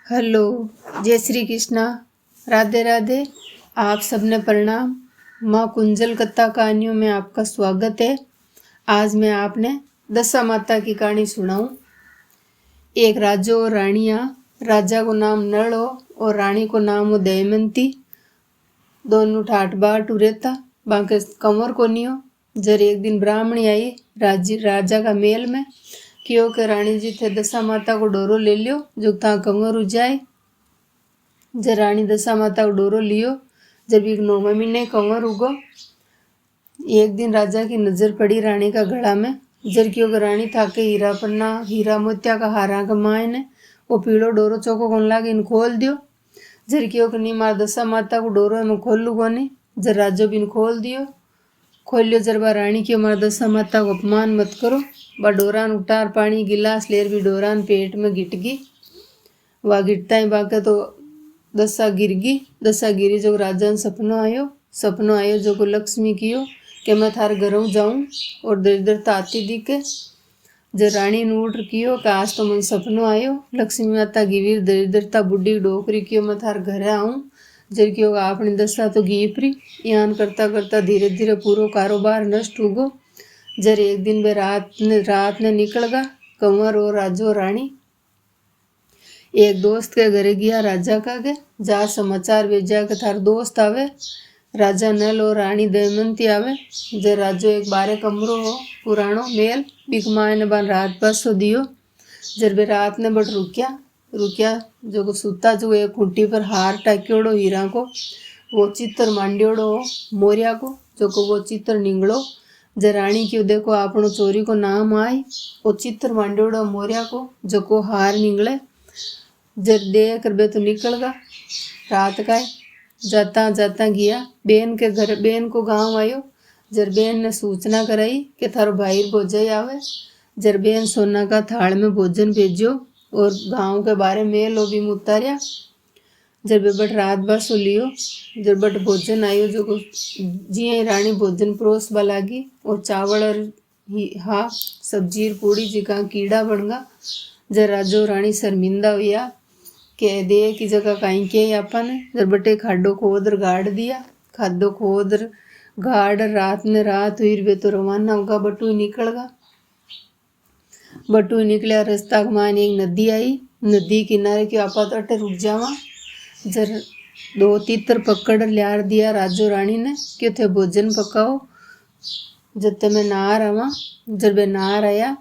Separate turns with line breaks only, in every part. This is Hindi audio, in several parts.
हेलो, जय श्री कृष्णा, राधे राधे। आप सबने प्रणाम। माँ कुंजल कथा कहानियों में आपका स्वागत है। आज मैं आपने दशा माता की कहानी सुनाऊं। एक राजा और रानिया, राजा को नाम नल हो और रानी को नाम हो दमयंती। दोनों ठाठ बाट रहता, बाके कंवर को नहीं हो। जर एक दिन ब्राह्मणी आई राजा का मेल में, क्यों के रानी जी थे दशा माता को डोरो ले लियो जो ता कंवर हो जाए। जब रानी दशा माता को डोरो लियो, जब एक 9वें महीने कंवर उगो। एक दिन राजा की नजर पड़ी रानी का गला में। जर क्यों रानी था के हीरा पन्ना हीरा मोतिया का हारा का मायने वो पीड़ो डोरो चौको कौन लागे इन खोल दियो। जर क्यों नहीं मार दशा माता को डोरो में खोलू कोनी। जर राजो बिन खोल दियो, खोलियो। जर बा रानी क्यों मार दशा माता को अपमान मत करो। बा डोरान उठार पानी गिलास लेर भी डोरान पेट में गिट गई। वह गिरता ही बाके तो दशा गिर गई। दशा गिरी जो राजा ने सपनों आयो जो को लक्ष्मी कियो कि मैं थार घरों जाऊं और दरिद्रता आती दिखे। जब रानी ने उठ कियो कि आज तो मन सपनों आयो, लक्ष्मी माता गिवीर दरिद्रता बुढ़ी डोकरी कियो मैं थार घरे आऊं। जर क्यों अपनी दशा तो गिपरी। यान करता करता धीरे धीरे पूरा कारोबार नष्ट हो गो। जर एक दिन वे रात ने निकल गा कंवर और राजो रानी एक दोस्त के घरे गया राजा का के जा समाचार भेजा के थार दोस्त आवे। राजा नल और रानी दमयंती आवे। जे राजो एक बारे कमरो हो पुरानो मेल बिक माए ने बान रात बसो दियो। जर बे रात ने बट रुकिया जो को सूता जो एक खूंटी पर हार टाक्योड़ो हीरा को वो चित्र मांड्योड़ो हो मोरिया को जो को वो चित्र निंगड़ो। जे रानी क्यों देखो आपनो चोरी को नाम आई वो चित्र मांड्योड़ो मोरिया को जो को हार निंगले। जब देख कर बे तो निकल गा रात का जाता जाता गया बेन के घर। बेन को गांव आयो। जर बेन ने सूचना कराई कि थारो भाई भोजन आवे। जर बेन सोना का थाल में भोजन भेजो और गांव के बारे में लो भी उतारिया। जब बट रात बस लियो। जब बट भोजन आयो जो को जी रानी भोजन परोसबा लागी और चावल और हा सब्जी पूड़ी जी का कीड़ा बनगा। जर राजो रानी शर्मिंदा हुआ के दे की जगह कहीं के अपन जर बटे खाडो खोदर गाड़ दिया। खादो खोदर गाड़ रात ने रात हुई वे तो रवाना होगा। बटू निकलगा। बटू निकलिया रास्ता के मान एक नदी आई। नदी किनारे क्यों आपा तो अटे रुक जावा। जर 2 तीतर पकड़ लियार दिया राजो रानी ने क्यों थे भोजन पकाओ जब ते मैं नार आवा। जर बे नार आया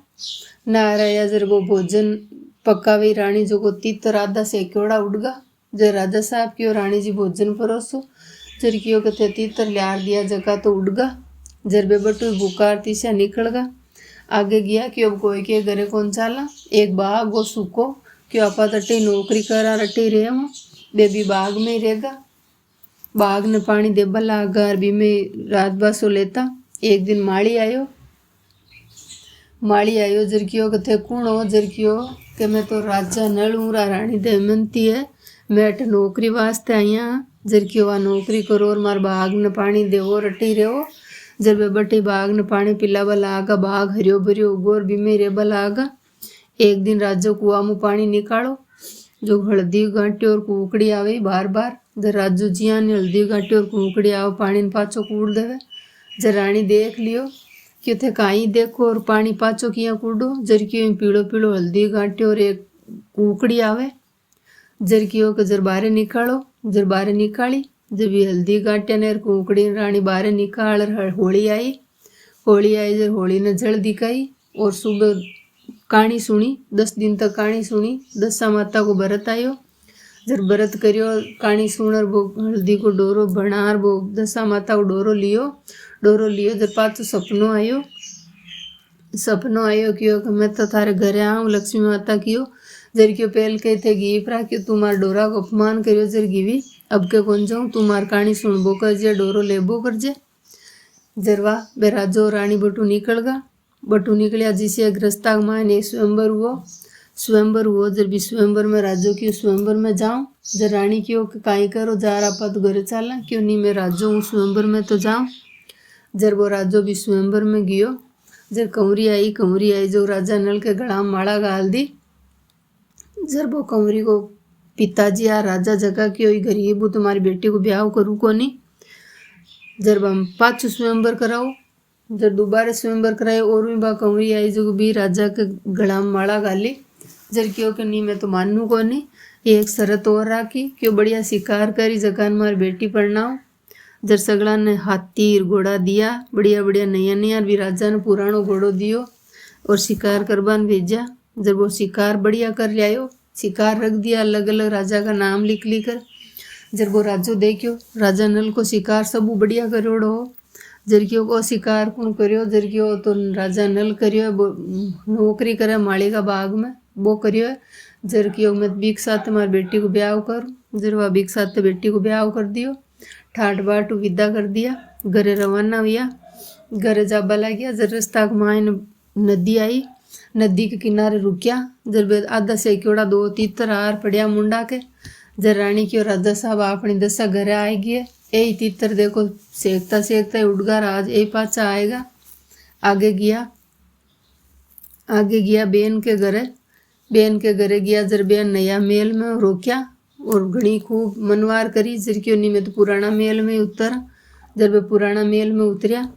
जर वो भोजन पकावी रानी जो को तीतर आधा सेक्योड़ा उड़गा। जर राजा साहब क्यों रानी जी भोजन परोसो। जर क्यों कथे तीतर लियार दिया जगह तो उड़गा। जर बे बटू बुकार तीसा निकलगा। आगे गया क्यों कोई के घरे कौन चाला। एक बाघ वो सूको क्यों आपा तटे नौकरी करा रटे रहे बेबी बाग में ही रहेगा। बाघ ने पानी देबा लागा और बी में रात बासो लेता। एक दिन माली आयो जरकियो कथे कौन हो। जरकियो कि मैं तो राजा नल हूँ रानी दमयंती है मैं अठ नौकरी वास्ते आई हाँ। जरकियो वह नौकरी करो और मार बाघ ने पानी देवो रटी रहो। जब वे बटी बाघ ने पानी पिलावा लागा बाघ हरियो भरियो उगो और बीमे रेबा लागा। एक दिन राजो कुआ में पानी निकालो जो हल्दी गांटी और कुकड़ी आवे बार बार। जब राजू जिया ने हल्दी गांटी और कुकड़ी आवे पानी पाछो कूड़ देवे। जब रानी देख लियो क्यों थे काई देखो और पानी पाछो किया कूड़ो। जर क्यों पीलो पीलो हल्दी गांटी और एक कुकड़ी आवे। जर क्यों के जर बारे निकालो। जर बारे निकाली जब ये हल्दी गांटिया ने कुकड़ी रानी बारे निकाल होली आई जर होली ने जल दिखाई और सुबह कहानी सुनी। 10 दिन तक कहानी सुनी। दशा माता को व्रत आयो। जर व्रत करियो कहानी सुनर वो हल्दी को डोरो बनार वो दशा माता को डोरो लियो जर पाछो सपनों आयो क्यों कि मैं तो थारे घरे आऊँ लक्ष्मी माता कियो। जर क्यों पहल कही थे गी प्रा क्यों तू मार डोरा को अपमान करियो। जर गिवी अब के कौन जाऊँ तू मार कहानी सुनबो करजे डोरो लेबो करजे। जरवा बे राजो रानी बटू निकलिया जिसे ग्रस्ता मान एक स्वयंवर हुओ। जर भी स्वयंवर में राजो क्यों स्वयंवर में जाऊँ। जर रानी क्यों काई करो जार आपा तो घर चाला क्यों नहीं मैं राजो हूँ स्वयंवर में तो जाऊँ। जर वो राजो भी स्वयंवर में गियो। जर कंवरी आई जो राजा नल के गला में माला गाल दी। जर वो कंवरी को पिताजी आ राजा जगह की हुई गरीब हूँ, तुम्हारी बेटी को ब्याह करूँ कोनी। जब हम पाछू स्वयंवर कराओ, जब दोबारा स्वयंवर कराए और भी बा कंवरी आई जो भी राजा के गला में माला गाली। जर क्यों कि नहीं मैं तो मानू को नहीं, एक शरत और राखी क्यों बढ़िया शिकार करी जगह मार बेटी पढ़नाओ। जर सगला ने हाथी घोड़ा दिया बढ़िया बढ़िया नया नया, भी राजा ने पुरानो घोड़ो दियो और शिकार करबान भेजा। जब वो शिकार बढ़िया कर लियायो, शिकार रख दिया अलग अलग राजा का नाम लिख लिख कर। जब वो राजो देखियो राजा नल को शिकार सब बढ़िया करोड़ो हो। जरकियो को शिकार कौन करियो, जरकियो तो राजा नल करियो, नौकरी करे मालिका बाग में वो करियो है। जरकियो मैं बीक साथ मारी बेटी को ब्याह करूँ, जरवा बीक साथ बेटी को ब्याह कर दियो। ठाट बाट विदा कर दिया, घरे रवाना हुआ। घरे जाबा लग्या, जर रास्ता के मायने नदी आई, नदी के किनारे रुकिया। जब आधा से क्योड़ा दो तीतर हार पड़िया मुंडा के। जर रानी की राजा साहब अपनी दशा घरे आएगी, यही तीतर देखो सेकता सेकता उड़गा राज यही पाछा आएगा। आगे गया बेन के घरे गया। जर बेन नया मेल में रोक्या और घनी खूब मनवार करी। जर क्यों नहीं मैं तो पुराना मेल में उतरा। जब वे पुराना मेल में उतरिया,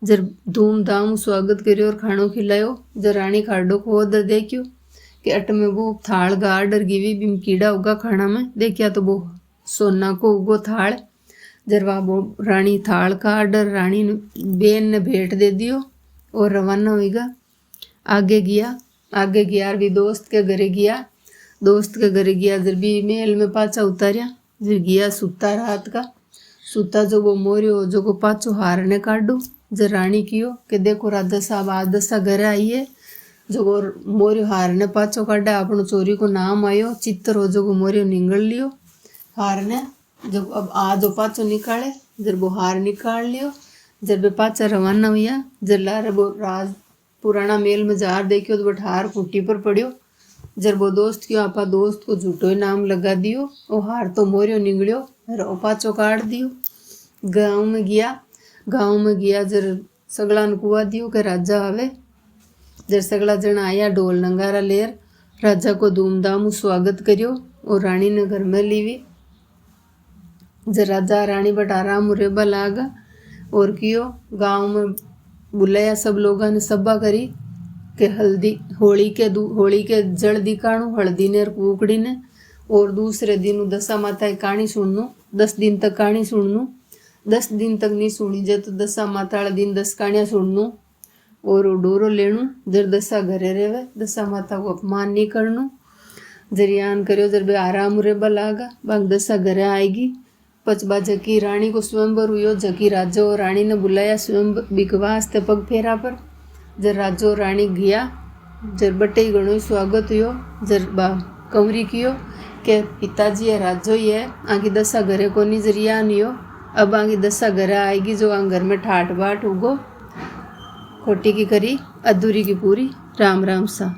जर धूमधाम स्वागत करियो और खानो खिलायो। जर रानी खाडो को ऑर्डर देखियो कि अट में वो थाल का आर्डर गिवी बिम कीड़ा होगा खाना में, देखिया तो वो सोना को उगो थाल। जर वहाँ वो रानी थाल का आर्डर रानी बेन ने भेंट दे दियो और रवाना होगा। आगे गया भी दोस्त के घरे गया। जर भी मेल में पाछा उतारिया, जर गया सुता रात का सुता जो वो मोरियो जो को पाछो हारने काटो। जर रानी कियो कि देखो राजा साहब आज दशा घरे आइए, जो मोरियो हारने पाछो काटा अपनो चोरी को नाम आयो। चित्तर हो जो मोरियो निगल लियो हारने। जब अब आज पाछो निकाले, जब वो हार निकाल लियो, जब वे पाछा रवाना हुआ। जब लारे वो राज पुराना मेल में जार देखियो तो वो हार कुटी पर पड़ियो। जब वो दोस्त क्यों आपा दोस्त को झूठो ही नाम लगा दियो, वो हार तो मोरियो निगलियो और पाछो काट दियो। गाँव में गया जर सगला ने कुआ दियो कि राजा आवे। जर सगला जन आया ढोल नंगारा लेर, राजा को धूमधाम स्वागत करियो और रानी ने घर में लीवी। जर राजा रानी बट आराम रेबा लागा और कियो गाँव में बुलाया सब लोगों ने सभा करी कि होली के जल दिखाणु हल्दी ने कुकड़ी ने। और दूसरे दिन दशा माता की कहानी सुननु, 10 दिन तक कहानी सुननु। 10 दिन तक नहीं सुनी जे तो दशा माता वाला दिन 10 कहानियाँ सुननु और डोरो लेनु। जर दशा घरे रेवे, दशा माता को अपमान नहीं करनु। जरियान करियो जर बे आराम रेबा लागा, बाग दशा घरे आएगी। पचबा जकी रानी को स्वयंवर हुयो, जकी राजो और रानी ने बुलाया स्वयं बिकवास ते पग फेरा पर। जर राजो और रानी गया, जर बटे ही घणो स्वागत हुयो। जर बा कंवरी कियो के पिताजी है राजो ही है, आगे दशा घरे को नहीं जरिया नहीं हो। अब आगे दशा घरे आएगी जो आंग घर में ठाट बाट उगो। खोटी की करी अधूरी की पूरी। राम राम सा।